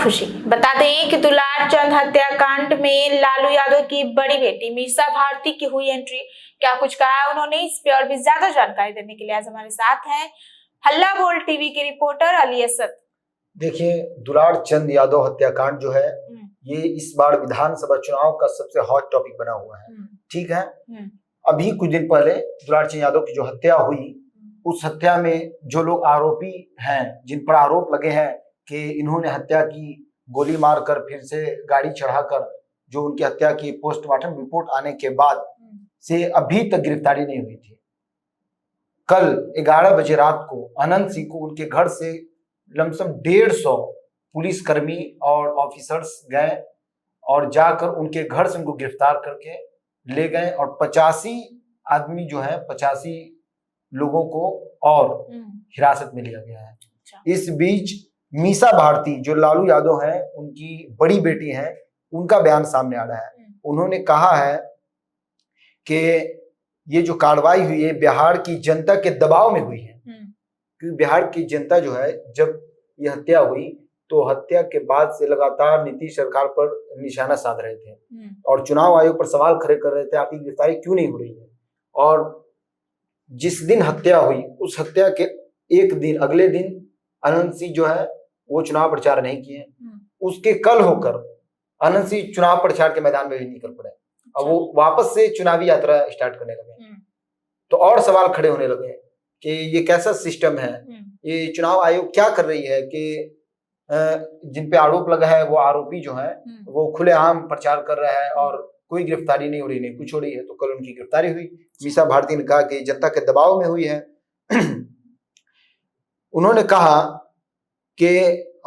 खुशी। बता दें कि दुलार चंद हत्याकांड में लालू यादव की बड़ी बेटी मीसा भारती की हुई एंट्री, क्या कुछ कहा है उन्होंने, इस पे और भी ज्यादा जानकारी देने के लिए आज हमारे साथ हैं हल्ला बोल टीवी के रिपोर्टर अली असद। देखिए, दुलार चंद यादव हत्याकांड जो है ये इस बार विधानसभा चुनाव का सबसे हॉट टॉपिक बना हुआ है। ठीक है, अभी कुछ दिन पहले दुलार चंद यादव की जो हत्या हुई, उस हत्या में जो लोग आरोपी हैं, जिन पर आरोप लगे हैं कि इन्होंने हत्या की, गोली मारकर फिर से गाड़ी चढ़ाकर जो उनकी हत्या की, पोस्टमार्टम रिपोर्ट आने के बाद से अभी तक गिरफ्तारी नहीं हुई थी। कल 11 बजे रात को अनंत सिंह को उनके घर से लमसम 150 पुलिसकर्मी और ऑफिसर्स गए और जाकर उनके घर से उनको गिरफ्तार करके ले गए और 85 आदमी जो है, 85 लोगों को और हिरासत में लिया गया है। इस बीच मीसा भारती जो लालू यादव हैं, उनकी बड़ी बेटी हैं, उनका बयान सामने आ रहा है। उन्होंने कहा है कि ये जो कार्रवाई हुई है बिहार की जनता के दबाव में हुई है, क्योंकि बिहार की जनता जो है, जब ये हत्या हुई तो हत्या के बाद से लगातार नीतीश सरकार पर निशाना साध रहे थे और चुनाव आयोग पर सवाल खड़े कर रहे थे, आपकी गिरफ्तारी क्यों नहीं हो रही है। और जिस दिन हत्या हुई, उस हत्या के एक दिन, अगले दिन अनंत सिंह जो है वो चुनाव प्रचार नहीं किए। उसके कल होकर अनंत सिंह चुनाव प्रचार के मैदान में भी निकल पड़े और वो वापस से चुनावी यात्रा स्टार्ट करने लगे। तो और सवाल खड़े होने लगे कि ये कैसा सिस्टम है, ये चुनाव आयोग क्या कर रही है कि जिन पे आरोप लगा है वो आरोपी जो है वो खुलेआम प्रचार कर रहा है और कोई गिरफ्तारी नहीं हो रही, नहीं कुछ हो रही है। तो कल उनकी गिरफ्तारी हुई। मीसा भारती ने कहा कि जनता के दबाव में हुई है। उन्होंने कहा कि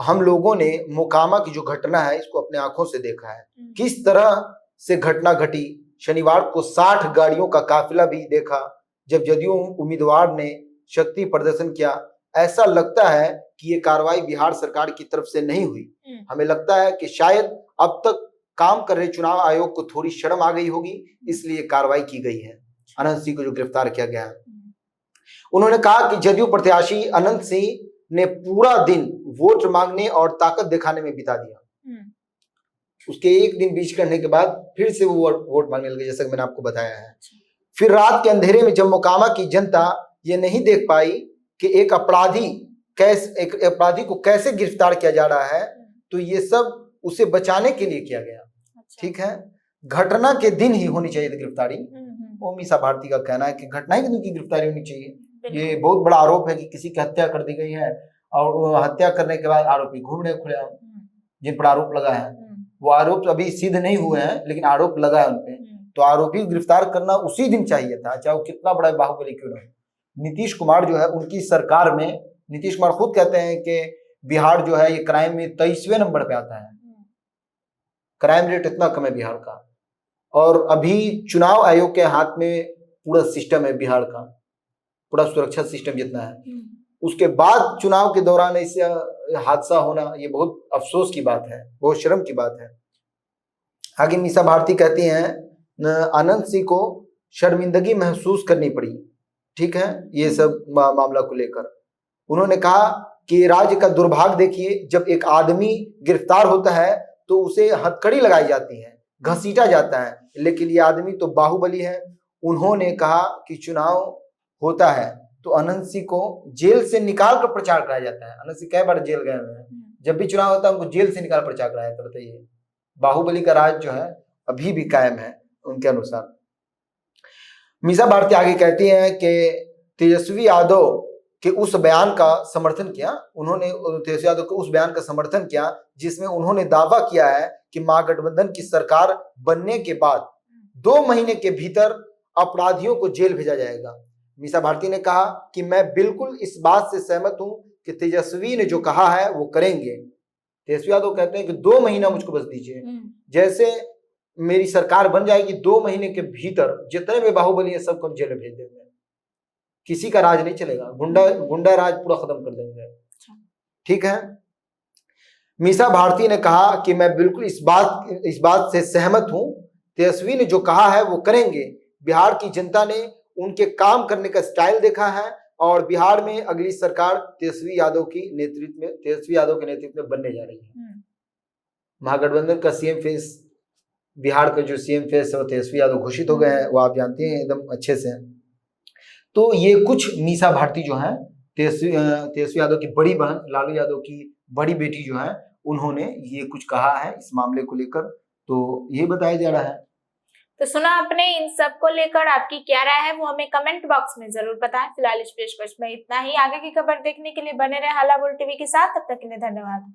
हम लोगों ने मोकामा की जो घटना है इसको अपने आंखों से देखा है, किस तरह से घटना घटी। शनिवार को 60 गाड़ियों का काफिला भी देखा जब जदयू उम्मीदवार ने शक्ति प्रदर्शन किया। ऐसा लगता है कि ये कार्रवाई बिहार सरकार की तरफ से नहीं हुई। हमें लगता है कि शायद अब तक काम कर रहे चुनाव आयोग को थोड़ी शर्म आ गई होगी, इसलिए कार्रवाई की गई है। अनंत सिंह को जो गिरफ्तार किया गया है। उन्होंने कहा कि जदयू प्रत्याशी अनंत सिंह ने पूरा दिन वोट मांगने और ताकत दिखाने में बिता दिया। उसके एक दिन बीच करने के बाद फिर से वो वोट मांगने लगे, जैसा कि मैंने आपको बताया है। फिर रात के अंधेरे में जब मोकामा की जनता ये नहीं देख पाई कि एक अपराधी को कैसे गिरफ्तार किया जा रहा है, तो ये सब उसे बचाने के लिए किया गया। ठीक है, घटना के दिन ही होनी चाहिए थी गिरफ्तारी। वो मीसा भारती का कहना है कि घटना के दिन की गिरफ्तारी होनी चाहिए। ये बहुत बड़ा आरोप है कि किसी की हत्या कर दी गई है और हत्या करने के बाद आरोपी घूम रहे खुलेआम, जिन पर आरोप लगा है। वो आरोप अभी सिद्ध नहीं हुए हैं, लेकिन आरोप लगा है उनपे। तो आरोपी को गिरफ्तार करना उसी दिन चाहिए था, चाहे वो कितना बड़ा बाहुबली क्यों ना हो। नीतीश कुमार जो है, उनकी सरकार में नीतीश कुमार खुद कहते हैं कि बिहार जो है ये क्राइम में 23वें नंबर पे आता है। क्राइम रेट इतना कम है बिहार का, और अभी चुनाव आयोग के हाथ में पूरा सिस्टम है बिहार का, पूरा सुरक्षा सिस्टम जितना है। उसके बाद चुनाव के दौरान ऐसे हादसा होना ये बहुत अफसोस की बात है, बहुत शर्म की बात है। आगे मीसा भारती कहती हैं अनंत सिंह को शर्मिंदगी महसूस करनी पड़ी। ठीक है, ये सब मामला को लेकर उन्होंने कहा कि राज्य का दुर्भाग्य देखिए, जब एक आदमी गिरफ्तार होता है तो उसे हथकड़ी लगाई जाती है, घसीटा जाता है, लेकिन ये आदमी तो बाहुबली है। उन्होंने कहा कि चुनाव होता है तो अनंत सिंह को जेल से निकाल कर प्रचार कराया जाता है। अनंत सिंह कई बार जेल गए हुए हैं, जब भी चुनाव होता है उनको जेल से निकाल प्रचार कराया जाता है। बताइए, बाहुबली का राज जो है अभी भी कायम है उनके अनुसार। मीसा भारती आगे कहती हैं कि तेजस्वी यादव के उस बयान का समर्थन किया। उन्होंने तेजस्वी यादव के उस बयान का समर्थन किया जिसमें उन्होंने दावा किया है कि महागठबंधन की सरकार बनने के बाद 2 महीने के भीतर अपराधियों को जेल भेजा जाएगा। मीसा भारती ने कहा कि मैं बिल्कुल इस बात से सहमत हूं कि तेजस्वी ने जो कहा है वो करेंगे। तेजस्वी यादव कहते हैं कि 2 महीना मुझको बस दीजिए, जैसे मेरी सरकार बन जाएगी 2 महीने के भीतर जितने भी बाहुबली है सबको हम जेल में भेज देंगे, किसी का राज नहीं चलेगा, गुंडा राज पूरा खत्म कर देंगे। ठीक है, मीसा भारती ने कहा कि मैं बिल्कुल इस बात से सहमत हूं, तेजस्वी ने जो कहा है वो करेंगे। बिहार की जनता ने उनके काम करने का स्टाइल देखा है और बिहार में अगली सरकार तेजस्वी यादव के नेतृत्व में बनने जा रही है। महागठबंधन का सीएम फेस, बिहार का जो सीएम फेस है वो तेजस्वी यादव घोषित हो गए हैं, वो आप जानते हैं एकदम अच्छे से। तो ये कुछ मीसा भारती जो है तेजस्वी यादव की बड़ी बहन, लालू यादव की बड़ी बेटी जो है, उन्होंने ये कुछ कहा है इस मामले को लेकर, तो ये बताया जा रहा है। तो सुना आपने, इन सब को लेकर आपकी क्या राय है वो हमें कमेंट बॉक्स में जरूर बताएं। फिलहाल इस पेशकश में इतना ही। आगे की खबर देखने के लिए बने रहे हाला बोल टीवी के साथ। तब तक के लिए धन्यवाद।